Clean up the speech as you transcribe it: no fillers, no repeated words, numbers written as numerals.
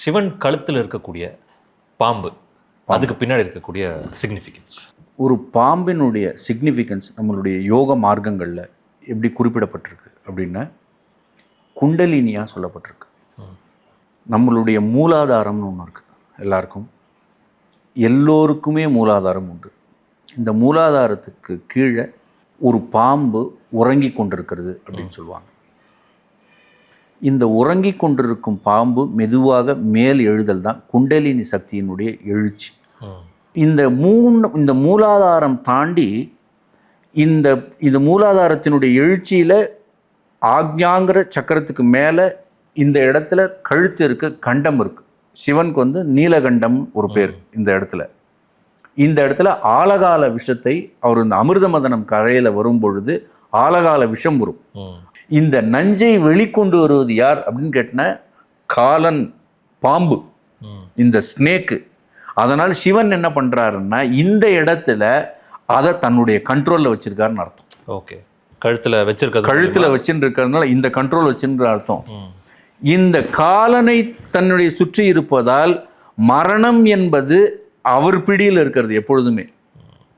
சிவன் கழுத்தில் இருக்கக்கூடிய பாம்பு, அதுக்கு பின்னாடி இருக்கக்கூடிய சிக்னிஃபிகன்ஸ். ஒரு பாம்பினுடைய சிக்னிஃபிகன்ஸ் நம்மளுடைய யோக மார்க்கங்களில் எப்படி குறிப்பிடப்பட்டிருக்கு அப்படின்னா, குண்டலினியாக சொல்லப்பட்டிருக்கு. நம்மளுடைய மூலாதாரம்னு ஒன்று இருக்குது. எல்லாருக்கும் எல்லோருக்குமே மூலாதாரம் உண்டு. இந்த மூலாதாரத்துக்கு கீழே ஒரு பாம்பு உறங்கி கொண்டிருக்கிறது அப்படின்னு சொல்லுவாங்க. இந்த உறங்கி கொண்டிருக்கும் பாம்பு மெதுவாக மேல் எழுதல் தான் குண்டலினி சக்தியினுடைய எழுச்சி. இந்த மூலாதாரம் தாண்டி இந்த மூலாதாரத்தினுடைய எழுச்சியில் ஆக்ஞாங்கிற சக்கரத்துக்கு மேலே இந்த இடத்துல கழுத்து இருக்கு, கண்டம் இருக்கு. சிவனுக்கு நீலகண்டம் ஒரு பேர். இந்த இடத்துல ஆலகால விஷத்தை அவர் இந்த அமிர்த மதனம் கரையில் வரும் பொழுது ஆலகால விஷம் வரும். இந்த நஞ்சை வெளிக்கொண்டு வருவது யார் அப்படின்னு கேட்டினா காலன், பாம்பு, இந்த ஸ்னேக்கு. அதனால் சிவன் என்ன பண்ணுறாருன்னா இந்த இடத்துல அதை தன்னுடைய கண்ட்ரோலில் வச்சிருக்காருன்னு அர்த்தம். ஓகே, கழுத்தில் வச்சுருக்கிறதுனால இந்த கண்ட்ரோல் வச்சுன்ற அர்த்தம். இந்த காலனை தன்னுடைய சுற்றி இருப்பதால் மரணம் என்பது அவர் பிடியில் இருக்கிறது எப்பொழுதுமே.